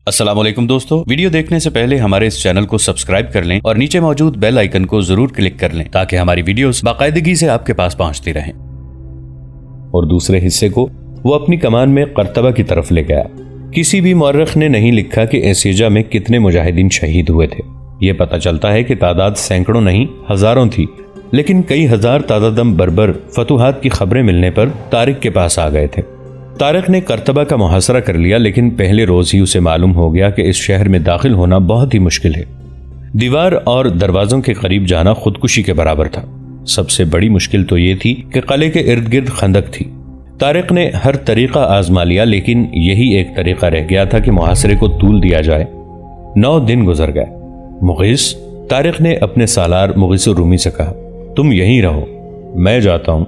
السلام علیکم دوستو، ویڈیو دیکھنے سے پہلے ہمارے اس چینل کو سبسکرائب کر لیں اور نیچے موجود بیل آئیکن کو ضرور کلک کر لیں تاکہ ہماری ویڈیوز باقاعدگی سے آپ کے پاس پہنچتی رہیں۔ اور دوسرے حصے کو وہ اپنی کمان میں قرطبہ کی طرف لے گیا۔ کسی بھی مورخ نے نہیں لکھا کہ ایسیجا میں کتنے مجاہدین شہید ہوئے تھے۔ یہ پتہ چلتا ہے کہ تعداد سینکڑوں نہیں ہزاروں تھی، لیکن کئی ہزار تازہ دم بربر فتوحات کی خبریں ملنے پر طارق کے پاس آ گئے تھے۔ طارق نے قرطبہ کا محاصرہ کر لیا، لیکن پہلے روز ہی اسے معلوم ہو گیا کہ اس شہر میں داخل ہونا بہت ہی مشکل ہے۔ دیوار اور دروازوں کے قریب جانا خودکشی کے برابر تھا۔ سب سے بڑی مشکل تو یہ تھی کہ قلعے کے ارد گرد خندق تھی۔ طارق نے ہر طریقہ آزما لیا، لیکن یہی ایک طریقہ رہ گیا تھا کہ محاصرے کو طول دیا جائے۔ 9 دن گزر گئے۔ مغیث، طارق نے اپنے سالار مغیث الرومی سے کہا، تم یہیں رہو، میں جاتا ہوں۔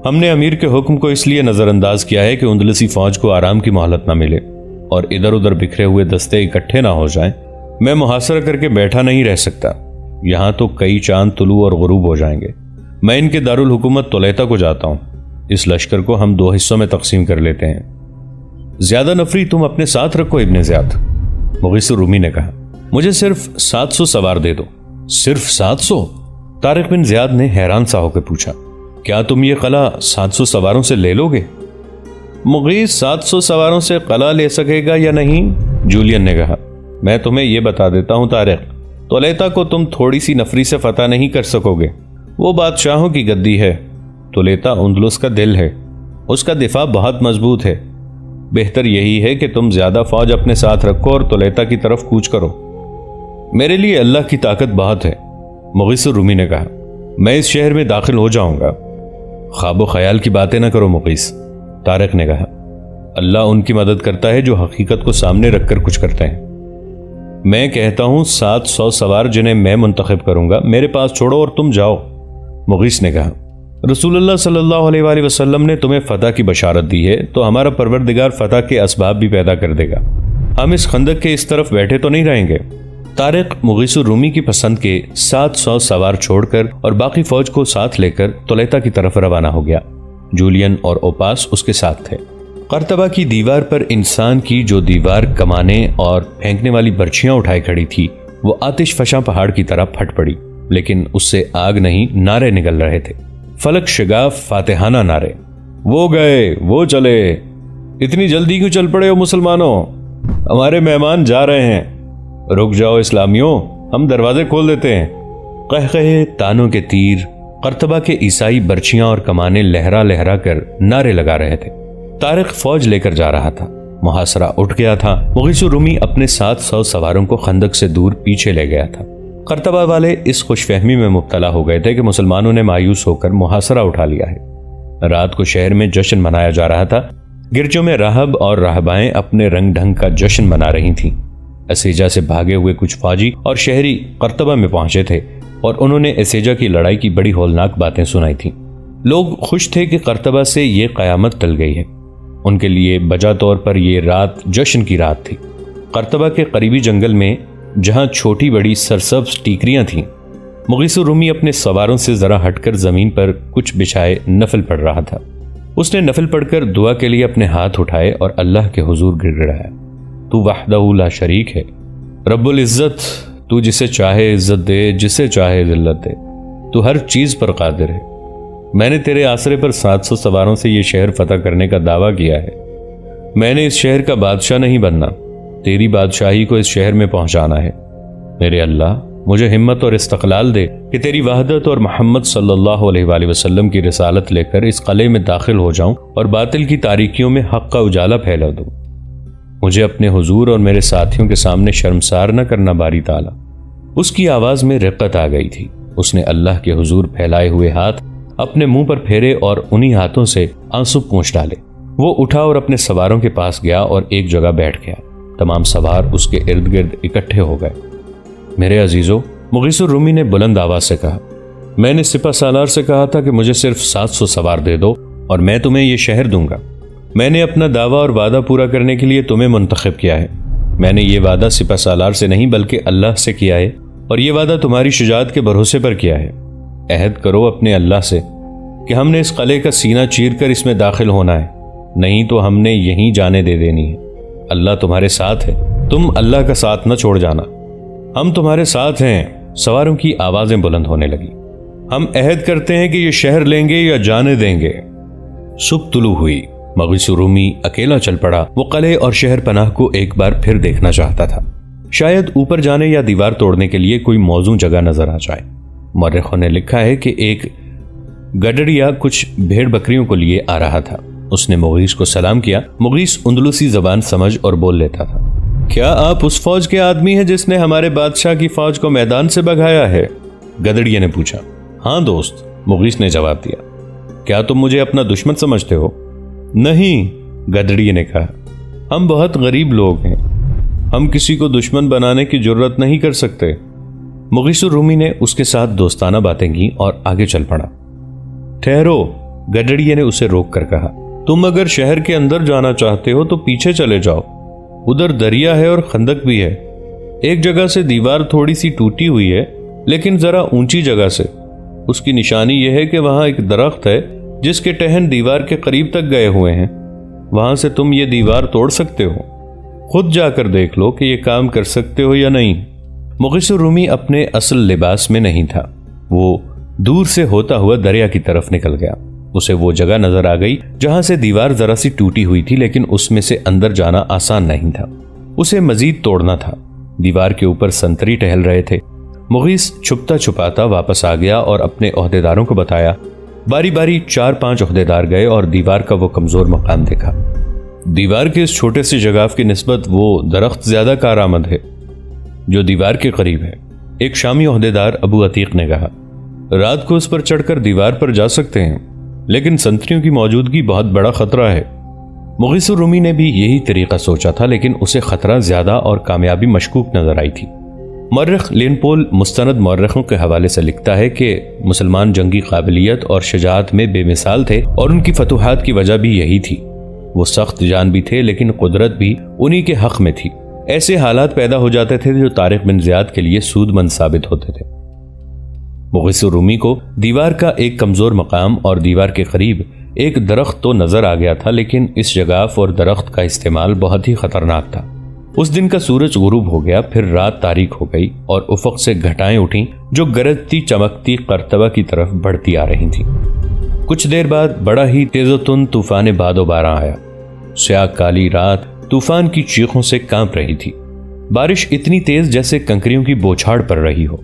ہم نے امیر کے حکم کو اس لیے نظر انداز کیا ہے کہ اندلسی فوج کو آرام کی مہلت نہ ملے اور ادھر ادھر بکھرے ہوئے دستے اکٹھے نہ ہو جائیں۔ میں محاصرہ کر کے بیٹھا نہیں رہ سکتا، یہاں تو کئی چاند طلوع اور غروب ہو جائیں گے۔ میں ان کے دارالحکومت طلیطہ کو جاتا ہوں۔ اس لشکر کو ہم 2 حصوں میں تقسیم کر لیتے ہیں۔ زیادہ نفری تم اپنے ساتھ رکھو ابن زیاد، مغیث الرومی نے کہا۔ مجھے صرف 700 سوار دے دو۔ صرف 700؟ طارق بن زیاد نے حیران سا ہو کے پوچھا، کیا تم یہ قلعہ 700 سواروں سے لے لو گے؟ مغیث 700 سواروں سے قلعہ لے سکے گا یا نہیں؟ جولین نے کہا، میں تمہیں یہ بتا دیتا ہوں طارق، طلیطہ کو تم تھوڑی سی نفری سے فتح نہیں کر سکو گے۔ وہ بادشاہوں کی گدی ہے، طلیطہ اندلس کا دل ہے، اس کا دفاع بہت مضبوط ہے۔ بہتر یہی ہے کہ تم زیادہ فوج اپنے ساتھ رکھو اور طلیطہ کی طرف کوچ کرو۔ میرے لیے اللہ کی طاقت بہت ہے، مغیث الرومی نے کہا، میں اس شہر میں داخل ہو جاؤں گا۔ خواب و خیال کی باتیں نہ کرو مغیث، طارق نے کہا، اللہ ان کی مدد کرتا ہے جو حقیقت کو سامنے رکھ کر کچھ کرتے ہیں۔ میں کہتا ہوں 700 سوار جنہیں میں منتخب کروں گا میرے پاس چھوڑو اور تم جاؤ۔ مغیث نے کہا، رسول اللہ صلی اللہ علیہ وآلہ وسلم نے تمہیں فتح کی بشارت دی ہے تو ہمارا پروردگار فتح کے اسباب بھی پیدا کر دے گا۔ ہم اس خندق کے اس طرف بیٹھے تو نہیں رہیں گے۔ طارق مغیث الرومی کی پسند کے 700 سوار چھوڑ کر اور باقی فوج کو ساتھ لے کر طلیطہ کی طرف روانہ ہو گیا۔ جولین اور اوپاس اس کے ساتھ تھے۔ قرطبہ کی دیوار پر انسان کی جو دیوار کمانے اور پھینکنے والی برچیاں اٹھائے کھڑی تھی وہ آتش فشاں پہاڑ کی طرح پھٹ پڑی، لیکن اس سے آگ نہیں، نعرے نکل رہے تھے، فلک شگاف فاتحانہ نعرے۔ وہ گئے، وہ چلے، اتنی جلدی کیوں چل پڑے ہو مسلمانوں؟ ہمارے مہمان جا رہے ہیں، رک جاؤ اسلامیوں، ہم دروازے کھول دیتے ہیں۔ قہقہے، تانوں کے تیر، قرطبہ کے عیسائی برچیاں اور کمانے لہرا لہرا کر نعرے لگا رہے تھے۔ طارق فوج لے کر جا رہا تھا، محاصرہ اٹھ گیا تھا۔ مغیث الرومی اپنے 700 سواروں کو خندق سے دور پیچھے لے گیا تھا۔ قرطبہ والے اس خوش فہمی میں مبتلا ہو گئے تھے کہ مسلمانوں نے مایوس ہو کر محاصرہ اٹھا لیا ہے۔ رات کو شہر میں جشن منایا جا رہا تھا۔ گرجوں میں راہب اور راہبائیں اپنے رنگ ڈھنگ کا جشن منا رہی تھیں۔ ایسیجا سے بھاگے ہوئے کچھ فوجی اور شہری قرطبہ میں پہنچے تھے اور انہوں نے ایسیجا کی لڑائی کی بڑی ہولناک باتیں سنائی تھیں۔ لوگ خوش تھے کہ قرطبہ سے یہ قیامت ٹل گئی ہے۔ ان کے لیے بجا طور پر یہ رات جشن کی رات تھی۔ قرطبہ کے قریبی جنگل میں جہاں چھوٹی بڑی سرسبز ٹیکریاں تھیں، مغیث الرومی اپنے سواروں سے ذرا ہٹ کر زمین پر کچھ بچھائے نفل پڑھ رہا تھا۔ اس نے نفل پڑھ کر دعا کے لیے اپنے ہاتھ اٹھائے اور اللہ کے حضور گر گڑایا۔ تو وحدہ لا شریک ہے، رب العزت، تو جسے چاہے عزت دے، جسے چاہے ذلت دے، تو ہر چیز پر قادر ہے۔ میں نے تیرے آسرے پر 700 سواروں سے یہ شہر فتح کرنے کا دعویٰ کیا ہے۔ میں نے اس شہر کا بادشاہ نہیں بننا، تیری بادشاہی کو اس شہر میں پہنچانا ہے۔ میرے اللہ، مجھے ہمت اور استقلال دے کہ تیری وحدت اور محمد صلی اللہ علیہ وآلہ وسلم کی رسالت لے کر اس قلعے میں داخل ہو جاؤں اور باطل کی تاریکیوں میں حق کا اجالا پھیلا دوں۔ مجھے اپنے حضور اور میرے ساتھیوں کے سامنے شرمسار نہ کرنا باری تعالیٰ۔ اس کی آواز میں رقت آ گئی تھی۔ اس نے اللہ کے حضور پھیلائے ہوئے ہاتھ اپنے منہ پر پھیرے اور انہی ہاتھوں سے آنسو پونچھ ڈالے۔ وہ اٹھا اور اپنے سواروں کے پاس گیا اور ایک جگہ بیٹھ گیا۔ تمام سوار اس کے ارد گرد اکٹھے ہو گئے۔ میرے عزیزو، مغیث الرومی نے بلند آواز سے کہا، میں نے سپہ سالار سے کہا تھا کہ مجھے صرف 700 سوار دے دو اور میں تمہیں یہ شہر دوں گا۔ میں نے اپنا دعویٰ اور وعدہ پورا کرنے کے لیے تمہیں منتخب کیا ہے۔ میں نے یہ وعدہ سپہ سالار سے نہیں بلکہ اللہ سے کیا ہے، اور یہ وعدہ تمہاری شجاعت کے بھروسے پر کیا ہے۔ عہد کرو اپنے اللہ سے کہ ہم نے اس قلعے کا سینہ چیر کر اس میں داخل ہونا ہے، نہیں تو ہم نے یہیں جانے دے دینی ہے۔ اللہ تمہارے ساتھ ہے۔ تم اللہ کا ساتھ نہ چھوڑ جانا، ہم تمہارے ساتھ ہیں۔ سواروں کی آوازیں بلند ہونے لگی۔ ہم عہد کرتے ہیں کہ یہ شہر لیں گے یا جانے دیں گے۔ صبح طلوع ہوئی۔ مغیث رومی اکیلا چل پڑا۔ وہ قلعے اور شہر پناہ کو ایک بار پھر دیکھنا چاہتا تھا، شاید اوپر جانے یا دیوار توڑنے کے لیے کوئی موزوں جگہ نظر آ جائے۔ مورخوں نے لکھا ہے کہ ایک گڈڑیا کچھ بھیڑ بکریوں کو لیے آ رہا تھا۔ اس نے مغیث کو سلام کیا۔ مغیث اندلسی زبان سمجھ اور بول لیتا تھا۔ کیا آپ اس فوج کے آدمی ہیں جس نے ہمارے بادشاہ کی فوج کو میدان سے بھگایا ہے؟ گدڑیے نے پوچھا۔ ہاں دوست، مغیث نے جواب دیا۔ کیا تم مجھے اپنا دشمن سمجھتے ہو؟ نہیں، گدڑیے نے کہا، ہم بہت غریب لوگ ہیں، ہم کسی کو دشمن بنانے کی جرت نہیں کر سکتے۔ مغیث رومی نے اس کے ساتھ دوستانہ باتیں کی اور آگے چل پڑا۔ ٹھہرو، گدڑیے نے اسے روک کر کہا، تم اگر شہر کے اندر جانا چاہتے ہو تو پیچھے چلے جاؤ، ادھر دریا ہے اور خندق بھی ہے۔ ایک جگہ سے دیوار تھوڑی سی ٹوٹی ہوئی ہے، لیکن ذرا اونچی جگہ سے۔ اس کی نشانی یہ ہے کہ وہاں ایک درخت ہے جس کے ٹہن دیوار کے قریب تک گئے ہوئے ہیں، وہاں سے تم یہ دیوار توڑ سکتے ہو۔ خود جا کر دیکھ لو کہ یہ کام کر سکتے ہو یا نہیں۔ مغیث رومی اپنے اصل لباس میں نہیں تھا۔ وہ دور سے ہوتا ہوا دریا کی طرف نکل گیا۔ اسے وہ جگہ نظر آ گئی جہاں سے دیوار ذرا سی ٹوٹی ہوئی تھی، لیکن اس میں سے اندر جانا آسان نہیں تھا۔ اسے مزید توڑنا تھا۔ دیوار کے اوپر سنتری ٹہل رہے تھے۔ مغیث چھپتا چھپاتا واپس آ گیا اور اپنے عہدیداروں کو بتایا۔ باری باری 4-5 عہدیدار گئے اور دیوار کا وہ کمزور مقام دیکھا۔ دیوار کے اس چھوٹے سے شگاف کی نسبت وہ درخت زیادہ کارآمد ہے جو دیوار کے قریب ہے، ایک شامی عہدیدار ابو عتیق نے کہا۔ رات کو اس پر چڑھ کر دیوار پر جا سکتے ہیں، لیکن سنتریوں کی موجودگی بہت بڑا خطرہ ہے۔ مغیث رومی نے بھی یہی طریقہ سوچا تھا، لیکن اسے خطرہ زیادہ اور کامیابی مشکوک نظر آئی تھی۔ مورخ لینپول مستند مورخوں کے حوالے سے لکھتا ہے کہ مسلمان جنگی قابلیت اور شجاعت میں بے مثال تھے، اور ان کی فتوحات کی وجہ بھی یہی تھی۔ وہ سخت جان بھی تھے، لیکن قدرت بھی انہی کے حق میں تھی۔ ایسے حالات پیدا ہو جاتے تھے جو طارق بن زیاد کے لیے سود مند ثابت ہوتے تھے۔ مغیث رومی کو دیوار کا ایک کمزور مقام اور دیوار کے قریب ایک درخت تو نظر آ گیا تھا، لیکن اس شگاف اور درخت کا استعمال بہت ہی خطرناک تھا۔ اس دن کا سورج غروب ہو گیا، پھر رات تاریک ہو گئی اور افق سے گھٹائیں اٹھیں جو گرجتی چمکتی قرطبہ کی طرف بڑھتی آ رہی تھیں۔ کچھ دیر بعد بڑا ہی تیز و تند طوفان باد و باراں آیا۔ سیاہ کالی رات طوفان کی چیخوں سے کانپ رہی تھی۔ بارش اتنی تیز جیسے کنکریوں کی بوچھاڑ پڑ رہی ہو،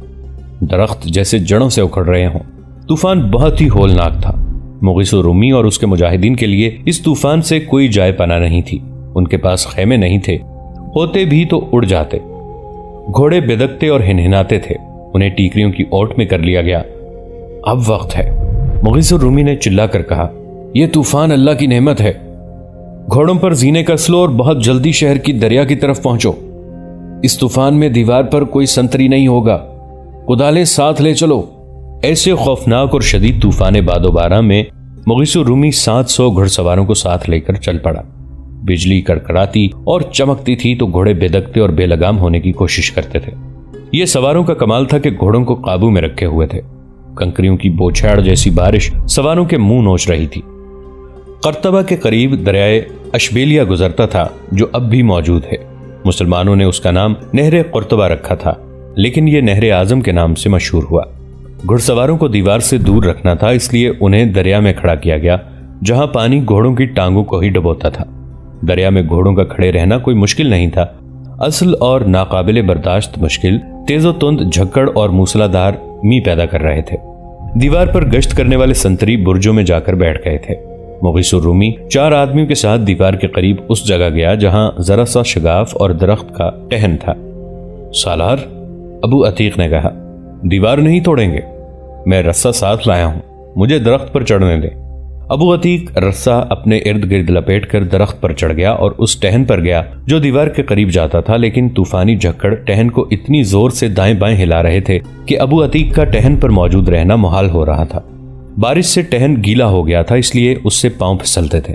درخت جیسے جڑوں سے اکھڑ رہے ہوں۔ طوفان بہت ہی ہولناک تھا۔ مغیث رومی اور اس کے مجاہدین کے لیے اس طوفان سے کوئی جائے پناہ نہیں تھی۔ ان کے پاس خیمے نہیں تھے، ہوتے بھی تو اڑ جاتے۔ گھوڑے بدکتے اور ہنہناتے تھے، انہیں ٹیکریوں کی اوٹ میں کر لیا گیا۔ اب وقت ہے، مغیث رومی نے چلا کر کہا، یہ طوفان اللہ کی نعمت ہے۔ گھوڑوں پر زینے کس لو اور بہت جلدی شہر کی دریا کی طرف پہنچو۔ اس طوفان میں دیوار پر کوئی سنتری نہیں ہوگا، کدالیں ساتھ لے چلو۔ ایسے خوفناک اور شدید طوفان باد و باراں میں مغیث رومی 700 گھڑ سواروں کو ساتھ لے کر چل پڑا۔ بجلی کڑکڑاتی اور چمکتی تھی تو گھوڑے بے اور بے لگام ہونے کی کوشش کرتے تھے۔ یہ سواروں کا کمال تھا کہ گھوڑوں کو قابو میں رکھے ہوئے تھے۔ کنکریوں کی بوچھاڑ جیسی بارش سواروں کے منہ نوچ رہی تھی۔ قرطبہ کے قریب دریائے اشبیلیہ گزرتا تھا جو اب بھی موجود ہے۔ مسلمانوں نے اس کا نام نہر قرطبہ رکھا تھا، لیکن یہ نہر اعظم کے نام سے مشہور ہوا۔ گھڑ سواروں کو دیوار سے دور رکھنا تھا، اس لیے انہیں دریا میں کھڑا کیا گیا جہاں پانی گھوڑوں کی ٹانگوں کو ہی ڈبوتا تھا۔ دریا میں گھوڑوں کا کھڑے رہنا کوئی مشکل نہیں تھا۔ اصل اور ناقابل برداشت مشکل تیز و تند جھکڑ اور موسلادھار می پیدا کر رہے تھے۔ دیوار پر گشت کرنے والے سنتری برجوں میں جا کر بیٹھ گئے تھے۔ مغیث رومی 4 آدمیوں کے ساتھ دیوار کے قریب اس جگہ گیا جہاں ذرا سا شگاف اور درخت کا ٹہن تھا۔ سالار، ابو عتیق نے کہا، دیوار نہیں توڑیں گے، میں رسہ ساتھ لایا ہوں، مجھے درخت پر چڑھنے دیں۔ ابو عتیق رسہ اپنے ارد گرد لپیٹ کر درخت پر چڑھ گیا اور اس ٹہن پر گیا جو دیوار کے قریب جاتا تھا، لیکن طوفانی جھکڑ ٹہن کو اتنی زور سے دائیں بائیں ہلا رہے تھے کہ ابو عتیق کا ٹہن پر موجود رہنا محال ہو رہا تھا۔ بارش سے ٹہن گیلا ہو گیا تھا، اس لیے اس سے پاؤں پھسلتے تھے۔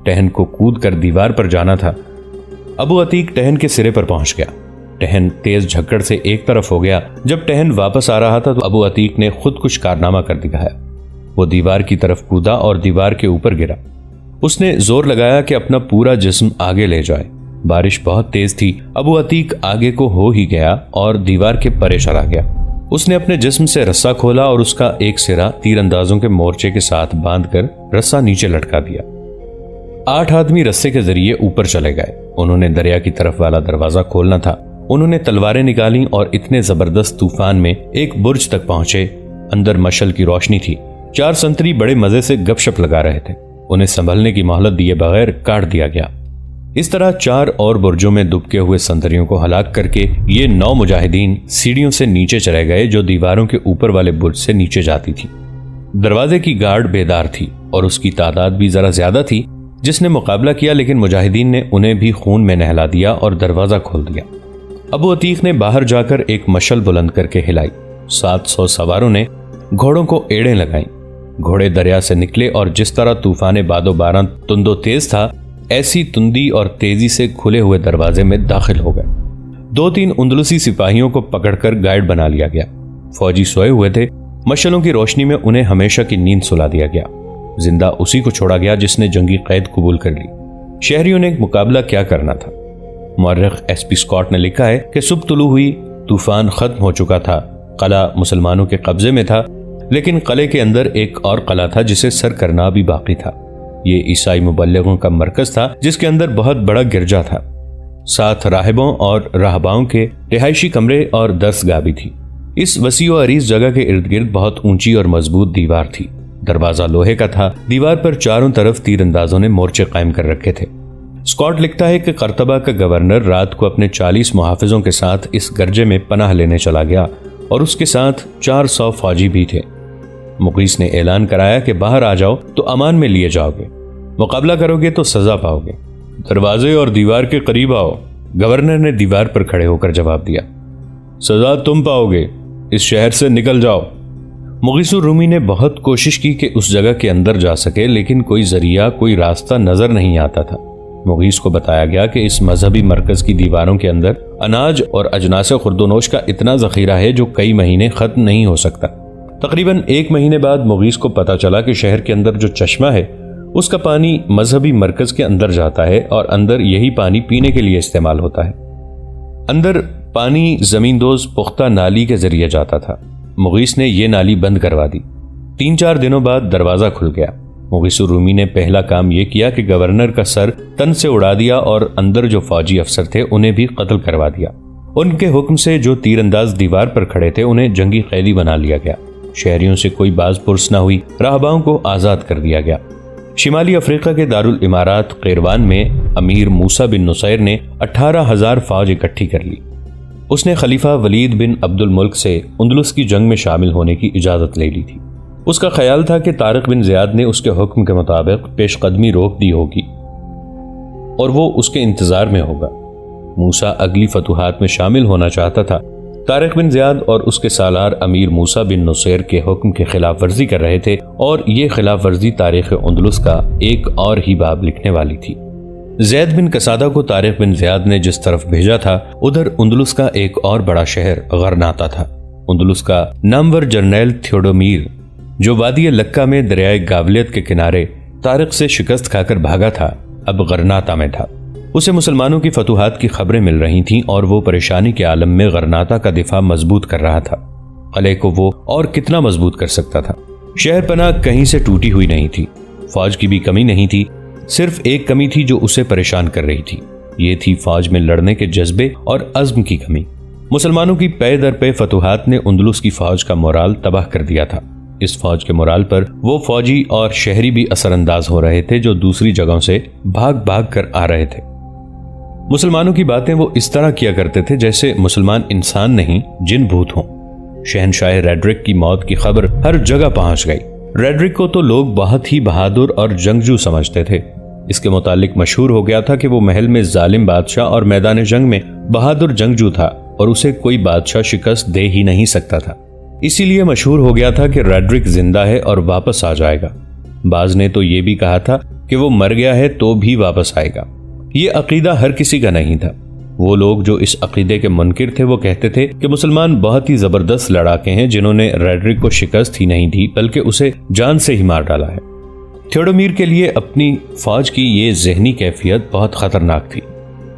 ٹہن کو کود کر دیوار پر جانا تھا۔ ابو عتیق ٹہن کے سرے پر پہنچ گیا۔ ٹہن تیز جھکڑ سے ایک طرف ہو گیا۔ جب ٹہن واپس آ رہا تھا تو ابو عتیق نے خود کچھ کارنامہ کر دکھایا۔ وہ دیوار کی طرف کودا اور دیوار کے اوپر گرا۔ اس نے زور لگایا کہ اپنا پورا جسم آگے لے جائے۔ بارش بہت تیز تھی۔ ابو عتیق آگے کو ہو ہی گیا اور دیوار کے پرے چلا گیا۔ اس نے اپنے جسم سے رسا کھولا اور اس کا ایک سرا تیر اندازوں کے مورچے کے ساتھ باندھ کر رسا نیچے لٹکا دیا۔ 8 آدمی رسے کے ذریعے اوپر چلے گئے۔ انہوں نے دریا کی طرف والا دروازہ کھولنا تھا۔ انہوں نے تلواریں نکالیں اور اتنے زبردست طوفان میں ایک برج تک پہنچے۔ اندر مشل کی روشنی تھی۔ 4 سنتری بڑے مزے سے گپ شپ لگا رہے تھے۔ انہیں سنبھلنے کی مہلت دیے بغیر کاٹ دیا گیا۔ اس طرح 4 اور برجوں میں دبکے ہوئے سنتریوں کو ہلاک کر کے یہ 9 مجاہدین سیڑھیوں سے نیچے چلے گئے جو دیواروں کے اوپر والے برج سے نیچے جاتی تھی۔ دروازے کی گارڈ بیدار تھی اور اس کی تعداد بھی ذرا زیادہ تھی، جس نے مقابلہ کیا، لیکن مجاہدین نے انہیں بھی خون میں نہلا دیا اور دروازہ کھول دیا۔ ابو عتیق نے باہر جا کر ایک مشل بلند کر کے ہلائی۔ 700 سواروں نے گھوڑوں کو ایڑیں لگائیں۔ گھوڑے دریا سے نکلے اور جس طرح طوفان باد و باران تند و تیز تھا، ایسی تندی اور تیزی سے کھلے ہوئے دروازے میں داخل ہو گئے۔ 2-3 اندلسی سپاہیوں کو پکڑ کر گائیڈ بنا لیا گیا۔ فوجی سوئے ہوئے تھے۔ مشلوں کی روشنی میں انہیں ہمیشہ کی نیند سلا دیا گیا۔ زندہ اسی کو چھوڑا گیا جس نے جنگی قید قبول کر لی۔ شہریوں نے ایک مقابلہ کیا کرنا تھا۔ مورخ ایس پی اسکاٹ نے لکھا ہے کہ صبح طلوع ہوئی، طوفان ختم ہو چکا تھا، قلعہ مسلمانوں کے قبضے میں تھا، لیکن قلعے کے اندر ایک اور قلعہ تھا جسے سر کرنا بھی باقی تھا۔ یہ عیسائی مبلغوں کا مرکز تھا جس کے اندر بہت بڑا گرجا تھا۔ 7 راہبوں اور راہباؤں کے رہائشی کمرے اور درسگاہ بھی تھی۔ اس وسیع و عریض جگہ کے ارد گرد بہت اونچی اور مضبوط دیوار تھی۔ دروازہ لوہے کا تھا۔ دیوار پر چاروں طرف تیر اندازوں نے مورچے قائم کر رکھے تھے۔ اسکاٹ لکھتا ہے کہ قرطبہ کا گورنر رات کو اپنے 40 محافظوں کے ساتھ اس گرجے میں پناہ لینے چلا گیا اور اس کے ساتھ 400 فوجی بھی تھے۔ مغیث نے اعلان کرایا کہ باہر آ جاؤ تو امان میں لیے جاؤ گے، مقابلہ کرو گے تو سزا پاؤ گے، دروازے اور دیوار کے قریب آؤ۔ گورنر نے دیوار پر کھڑے ہو کر جواب دیا، سزا تم پاؤ گے، اس شہر سے نکل جاؤ۔ مغیث الرومی نے بہت کوشش کی کہ اس جگہ کے اندر جا سکے، لیکن کوئی ذریعہ، کوئی راستہ نظر نہیں آتا تھا۔ مغیث کو بتایا گیا کہ اس مذہبی مرکز کی دیواروں کے اندر اناج اور اجناس خردونوش کا اتنا ذخیرہ ہے جو کئی مہینے ختم نہیں ہو سکتا۔ تقریباً 1 مہینے بعد مغیث کو پتا چلا کہ شہر کے اندر جو چشمہ ہے اس کا پانی مذہبی مرکز کے اندر جاتا ہے اور اندر یہی پانی پینے کے لیے استعمال ہوتا ہے۔ اندر پانی زمین دوز پختہ نالی کے ذریعے جاتا تھا۔ مغیث نے یہ نالی بند کروا دی۔ 3-4 دنوں بعد دروازہ کھل گیا۔ مغیث الرومی نے پہلا کام یہ کیا کہ گورنر کا سر تن سے اڑا دیا اور اندر جو فوجی افسر تھے انہیں بھی قتل کروا دیا۔ ان کے حکم سے جو تیر انداز دیوار پر کھڑے تھے انہیں جنگی قیدی بنا لیا گیا۔ شہریوں سے کوئی باز پرس نہ ہوئی۔ راہباؤں کو آزاد کر دیا گیا۔ شمالی افریقہ کے دارالامارات قیروان میں امیر موسیٰ بن نصیر نے 18,000 فوج اکٹھی کر لی۔ اس نے خلیفہ ولید بن عبد الملک سے اندلس کی جنگ میں شامل ہونے کی اجازت لے لی تھی۔ اس کا خیال تھا کہ طارق بن زیاد نے اس کے حکم کے مطابق پیش قدمی روک دی ہوگی اور وہ اس کے انتظار میں ہوگا۔ موسیٰ اگلی فتوحات میں شامل ہونا چاہتا تھا۔ طارق بن زیاد اور اس کے سالار امیر موسیٰ بن نصیر کے حکم کی خلاف ورزی کر رہے تھے اور یہ خلاف ورزی تاریخ اندلس کا ایک اور ہی باب لکھنے والی تھی۔ زید بن قصادہ کو طارق بن زیاد نے جس طرف بھیجا تھا ادھر اندلس کا ایک اور بڑا شہر غرناطہ تھا۔ اندلس کا نامور جرنیل تھیوڈومیر جو وادی لکا میں دریائے گاولیت کے کنارے طارق سے شکست کھا کر بھاگا تھا، اب غرناطہ میں تھا۔ اسے مسلمانوں کی فتوحات کی خبریں مل رہی تھیں اور وہ پریشانی کے عالم میں غرناطہ کا دفاع مضبوط کر رہا تھا۔ قلعے کو وہ اور کتنا مضبوط کر سکتا تھا؟ شہر پناہ کہیں سے ٹوٹی ہوئی نہیں تھی، فوج کی بھی کمی نہیں تھی، صرف ایک کمی تھی جو اسے پریشان کر رہی تھی، یہ تھی فوج میں لڑنے کے جذبے اور عزم کی کمی۔ مسلمانوں کی پے در پے فتوحات نے اندلس کی فوج کا مورال تباہ کر دیا تھا۔ اس فوج کے مورال پر وہ فوجی اور شہری بھی اثر انداز ہو رہے تھے جو دوسری جگہوں سے بھاگ بھاگ کر آ رہے تھے۔ مسلمانوں کی باتیں وہ اس طرح کیا کرتے تھے جیسے مسلمان انسان نہیں جن بھوت ہوں۔ شہنشاہ ریڈرک کی موت کی خبر ہر جگہ پہنچ گئی۔ ریڈرک کو تو لوگ بہت ہی بہادر اور جنگجو سمجھتے تھے۔ اس کے متعلق مشہور ہو گیا تھا کہ وہ محل میں ظالم بادشاہ اور میدان جنگ میں بہادر جنگجو تھا اور اسے کوئی بادشاہ شکست دے ہی نہیں سکتا تھا۔ اسی لیے مشہور ہو گیا تھا کہ ریڈرک زندہ ہے اور واپس آ جائے گا۔ بعض نے تو یہ بھی کہا تھا کہ وہ مر گیا ہے تو بھی واپس آئے گا۔ یہ عقیدہ ہر کسی کا نہیں تھا۔ وہ لوگ جو اس عقیدے کے منکر تھے وہ کہتے تھے کہ مسلمان بہت ہی زبردست لڑاکے ہیں جنہوں نے ریڈرک کو شکست ہی نہیں دی بلکہ اسے جان سے ہی مار ڈالا ہے۔ تھیوڈومیر کے لیے اپنی فوج کی یہ ذہنی کیفیت بہت خطرناک تھی۔